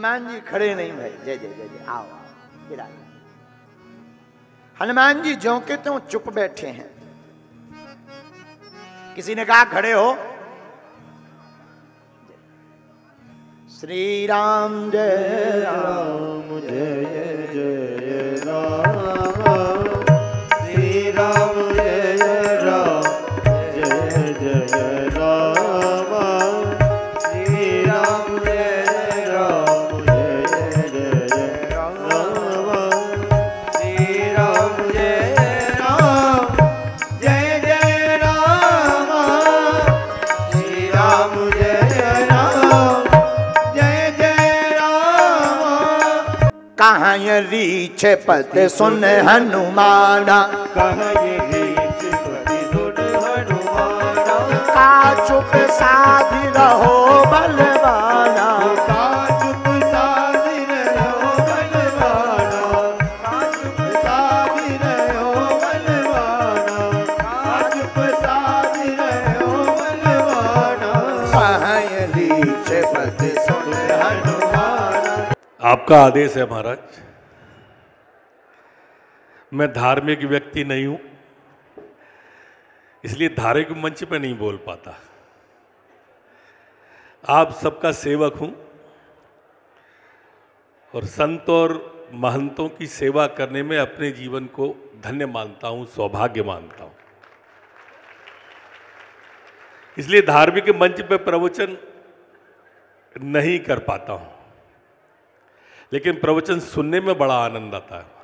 हनुमान जी खड़े नहीं भाई, जय जय जय जय, आओ विराज। हनुमान जी ज्यों के त्यों चुप बैठे हैं। किसी ने कहा खड़े हो। श्री राम जय राम जय जय राम, श्री राम जय राम जय जय राम, श्री राम जय राम जय जय राम, श्री राम जय राम जय जय राम, श्री राम जय राम जय जय राम। कहाँ ये रीछ पद सुन हनुमाना, कहाँ ये रीछ पद सुन हनुमाना, का चुप साधि रहो बलवाना, का चुप साधि रहो बलवाना, का चुप साधि रहो बलवाना, का चुप साधि रहो बलवाना। कहाँ ये रीछ पद सुन हनुमाना। आपका आदेश है महाराज। मैं धार्मिक व्यक्ति नहीं हूं, इसलिए धार्मिक मंच पे नहीं बोल पाता। आप सबका सेवक हूं और संत और महंतों की सेवा करने में अपने जीवन को धन्य मानता हूं, सौभाग्य मानता हूं। इसलिए धार्मिक मंच पे प्रवचन नहीं कर पाता हूं, लेकिन प्रवचन सुनने में बड़ा आनंद आता है।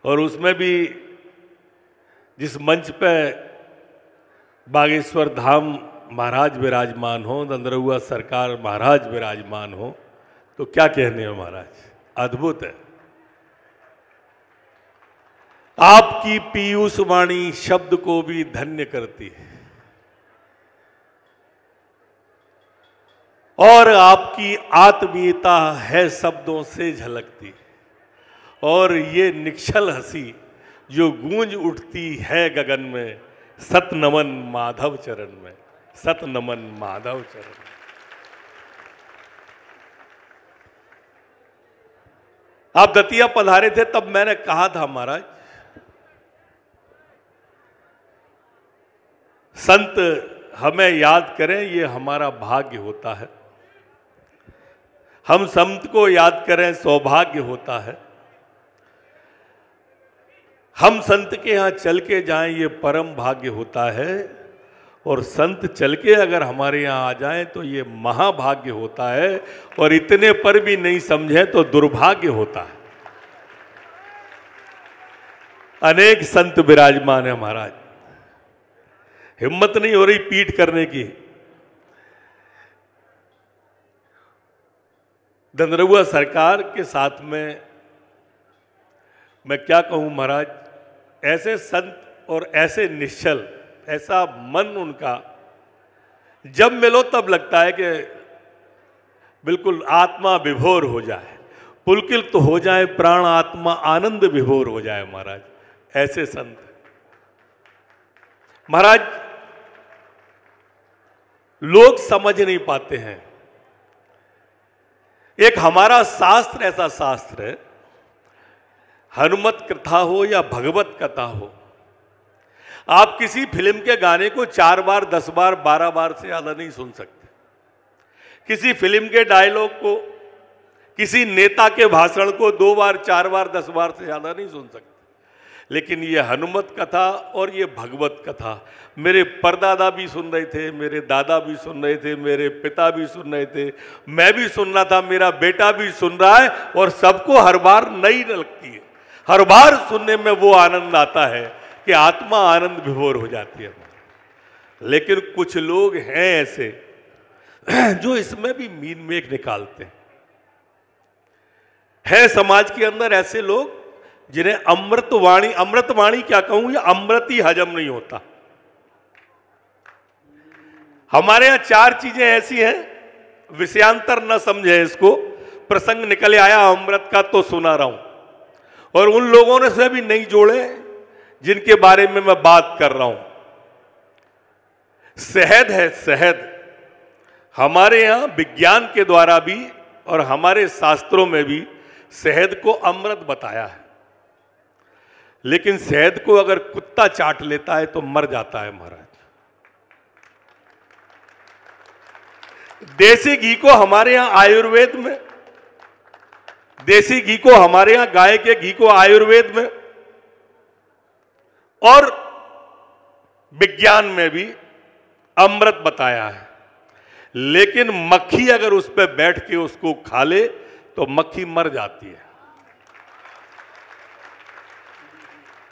और उसमें भी जिस मंच पे बागेश्वर धाम महाराज विराजमान हो, नंदरहुआ सरकार महाराज विराजमान हो, तो क्या कहने हो महाराज, अद्भुत है। आपकी पीयूष वाणी शब्द को भी धन्य करती है और आपकी आत्मीयता है शब्दों से झलकती, और ये निश्चल हंसी जो गूंज उठती है गगन में, सत नमन माधव चरण में, सत नमन माधव चरण में। आप दतिया पधारे थे तब मैंने कहा था महाराज, संत हमें याद करें ये हमारा भाग्य होता है, हम संत को याद करें सौभाग्य होता है, हम संत के यहाँ चल के जाएं ये परम भाग्य होता है, और संत चल के अगर हमारे यहाँ आ जाएं तो ये महाभाग्य होता है, और इतने पर भी नहीं समझें तो दुर्भाग्य होता है। अनेक संत विराजमान है महाराज, हिम्मत नहीं हो रही पीठ करने की। नंदरहुआ सरकार के साथ में मैं क्या कहूं महाराज, ऐसे संत और ऐसे निश्चल, ऐसा मन उनका, जब मिलो तब लगता है कि बिल्कुल आत्मा विभोर हो जाए, पुलकित तो हो जाए प्राण, आत्मा आनंद विभोर हो जाए महाराज, ऐसे संत महाराज। लोग समझ नहीं पाते हैं। एक हमारा शास्त्र ऐसा शास्त्र है, हनुमत कथा हो या भगवत कथा हो, आप किसी फिल्म के गाने को 4 बार 10 बार 12 बार से ज्यादा नहीं सुन सकते। किसी फिल्म के डायलॉग को, किसी नेता के भाषण को 2 बार 4 बार 10 बार से ज्यादा नहीं सुन सकते। लेकिन ये हनुमत कथा और ये भगवत कथा मेरे परदादा भी सुन रहे थे, मेरे दादा भी सुन रहे थे, मेरे पिता भी सुन रहे थे, मैं भी सुन रहा था, मेरा बेटा भी सुन रहा है, और सबको हर बार नई लगती है। हर बार सुनने में वो आनंद आता है कि आत्मा आनंद विभोर हो जाती है। लेकिन कुछ लोग हैं ऐसे जो इसमें भी मीन मेघ निकालते हैं। है समाज के अंदर ऐसे लोग जिन्हें अमृतवाणी क्या कहूं, या अमृत ही हजम नहीं होता। हमारे यहां 4 चीजें ऐसी हैं, विषयांतर न समझे इसको, प्रसंग निकल आया अमृत का तो सुना रहा हूं, और उन लोगों ने से भी नहीं जोड़े जिनके बारे में मैं बात कर रहा हूं। शहद है शहद, हमारे यहाँ विज्ञान के द्वारा भी और हमारे शास्त्रों में भी शहद को अमृत बताया है, लेकिन शहद को अगर कुत्ता चाट लेता है तो मर जाता है महाराज। देसी घी को हमारे यहां आयुर्वेद में, देसी घी को हमारे यहां गाय के घी को आयुर्वेद में और विज्ञान में भी अमृत बताया है, लेकिन मक्खी अगर उस पर बैठ के उसको खा ले तो मक्खी मर जाती है।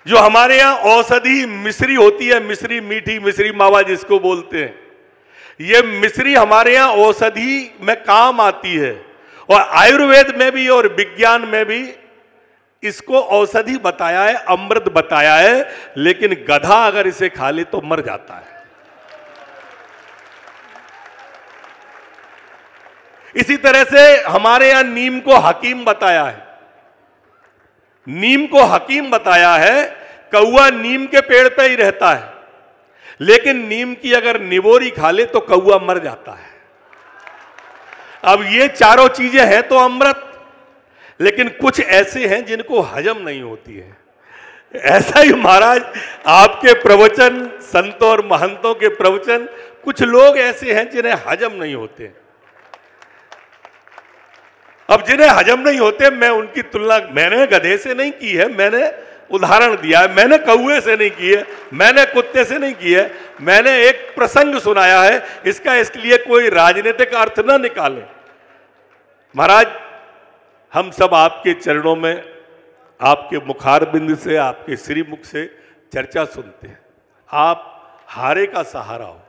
जो हमारे यहां औषधि मिश्री होती है, मिश्री मीठी मिश्री मावा जिसको बोलते हैं, ये मिश्री हमारे यहां औषधि में काम आती है और आयुर्वेद में भी और विज्ञान में भी इसको औषधि बताया है, अमृत बताया है, लेकिन गधा अगर इसे खा ले तो मर जाता है। इसी तरह से हमारे यहां नीम को हकीम बताया है, नीम को हकीम बताया है। कौआ नीम के पेड़ पे ही रहता है, लेकिन नीम की अगर निबोरी खा ले तो कौआ मर जाता है। अब ये चारों चीजें हैं तो अमृत, लेकिन कुछ ऐसे हैं जिनको हजम नहीं होती है। ऐसा ही महाराज आपके प्रवचन, संतों और महंतों के प्रवचन, कुछ लोग ऐसे हैं जिन्हें हजम नहीं होते। अब जिन्हें हजम नहीं होते, मैं उनकी तुलना मैंने गधे से नहीं की है, मैंने उदाहरण दिया है, मैंने कौए से नहीं की है, मैंने कुत्ते से नहीं की है, मैंने एक प्रसंग सुनाया है। इसका इसलिए कोई राजनीतिक अर्थ ना निकाले। महाराज हम सब आपके चरणों में, आपके मुखारबिंद से, आपके श्रीमुख से चर्चा सुनते हैं। आप हारे का सहारा हो।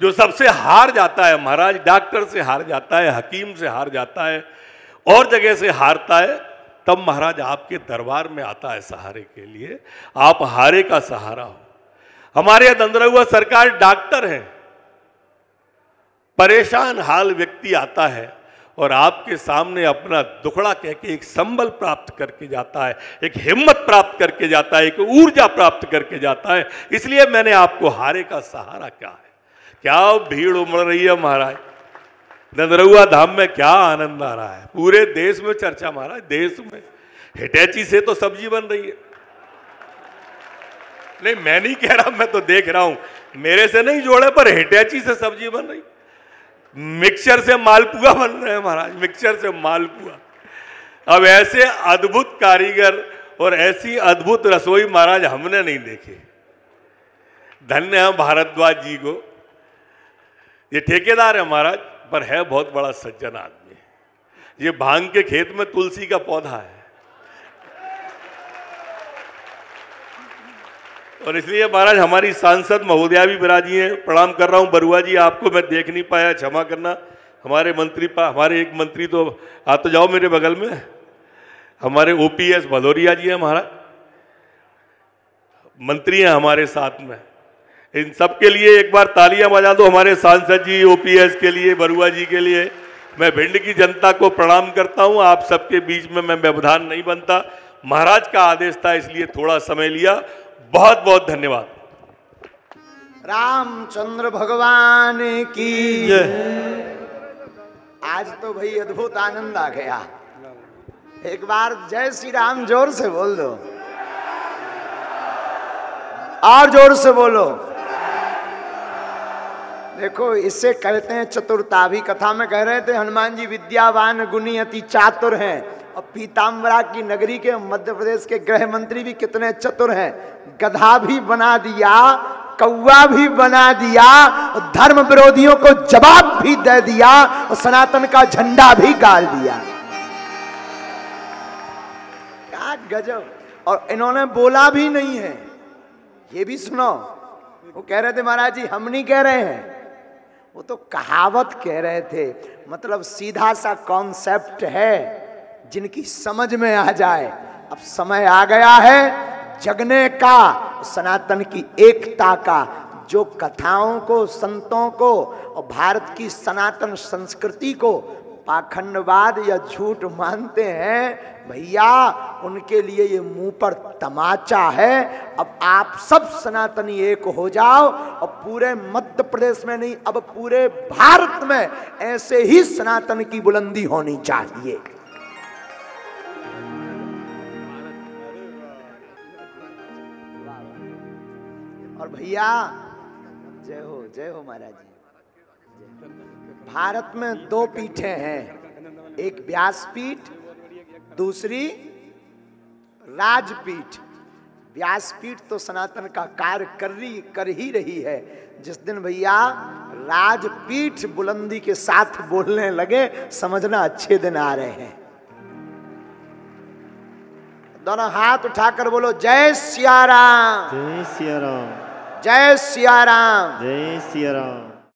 जो सबसे हार जाता है महाराज, डॉक्टर से हार जाता है, हकीम से हार जाता है, और जगह से हारता है, तब महाराज आपके दरबार में आता है सहारे के लिए। आप हारे का सहारा हो। हमारे यहां दंदरहुआ सरकार डॉक्टर हैं, परेशान हाल व्यक्ति आता है और आपके सामने अपना दुखड़ा कह के एक संबल प्राप्त करके जाता है, एक हिम्मत प्राप्त करके जाता है, एक ऊर्जा प्राप्त करके जाता है। इसलिए मैंने आपको हारे का सहारा क्या है। क्या भीड़ उमड़ रही है महाराज, दंदरहुआ धाम में क्या आनंद आ रहा है। पूरे देश में चर्चा महाराज, देश में हिटैची से तो सब्जी बन रही है। नहीं मैं नहीं कह रहा, मैं तो देख रहा हूं, मेरे से नहीं जोड़े पर हिटैची से सब्जी बन रही। मिक्सचर से मालपुआ बन रहे हैं महाराज, मिक्सचर से मालपुआ। अब ऐसे अद्भुत कारीगर और ऐसी अद्भुत रसोई महाराज हमने नहीं देखी। धन्य है भारद्वाज जी को। ये ठेकेदार है महाराज, पर है बहुत बड़ा सज्जन आदमी। ये भांग के खेत में तुलसी का पौधा है, और इसलिए महाराज हमारी सांसद महोदया भी विराजी हैं। प्रणाम कर रहा हूं बरुआ जी, आपको मैं देख नहीं पाया, क्षमा करना। हमारे मंत्री हमारे एक मंत्री तो आ तो जाओ मेरे बगल में, हमारे ओपीएस भदौरिया जी हैं महाराज, मंत्री हैं हमारे साथ में। इन सब के लिए एक बार तालियां बजा दो, हमारे सांसद जी, ओपीएस के लिए, बरुआ जी के लिए। मैं भिंड की जनता को प्रणाम करता हूं। आप सबके बीच में मैं व्यवधान नहीं बनता, महाराज का आदेश था इसलिए थोड़ा समय लिया। बहुत बहुत धन्यवाद। रामचंद्र भगवान की आज तो भाई अद्भुत आनंद आ गया। एक बार जय श्री राम जोर से बोल दो, और जोर से बोलो। देखो इससे कहते हैं चतुरता। भी कथा में कह रहे थे हनुमान जी विद्यावान गुणी अति चातुर हैं, और पीताम्बरा की नगरी के मध्य प्रदेश के गृह मंत्री भी कितने चतुर हैं। गधा भी बना दिया, कौवा भी बना दिया, और धर्म विरोधियों को जवाब भी दे दिया, और सनातन का झंडा भी गाड़ दिया। क्या गजब। और इन्होंने बोला भी नहीं है, ये भी सुनो। वो कह रहे थे महाराज जी हम नहीं कह रहे हैं, वो तो कहावत कह रहे थे। मतलब सीधा सा कॉन्सेप्ट है, जिनकी समझ में आ जाए। अब समय आ गया है जगने का, सनातन की एकता का। जो कथाओं को, संतों को और भारत की सनातन संस्कृति को पाखंडवाद या झूठ मानते हैं भैया, उनके लिए ये मुंह पर तमाचा है। अब आप सब सनातनी एक हो जाओ और पूरे मध्य प्रदेश में नहीं, अब पूरे भारत में ऐसे ही सनातन की बुलंदी होनी चाहिए। और भैया जय हो महाराज जी। भारत में दो पीठें हैं, एक व्यासपीठ, दूसरी राजपीठ। व्यासपीठ तो सनातन का कार्य कर ही रही है। जिस दिन भैया राजपीठ बुलंदी के साथ बोलने लगे, समझना अच्छे दिन आ रहे हैं। दोनों हाथ उठाकर बोलो जय सिया राम, जय सिया राम, जय सिया राम, जय सिया राम।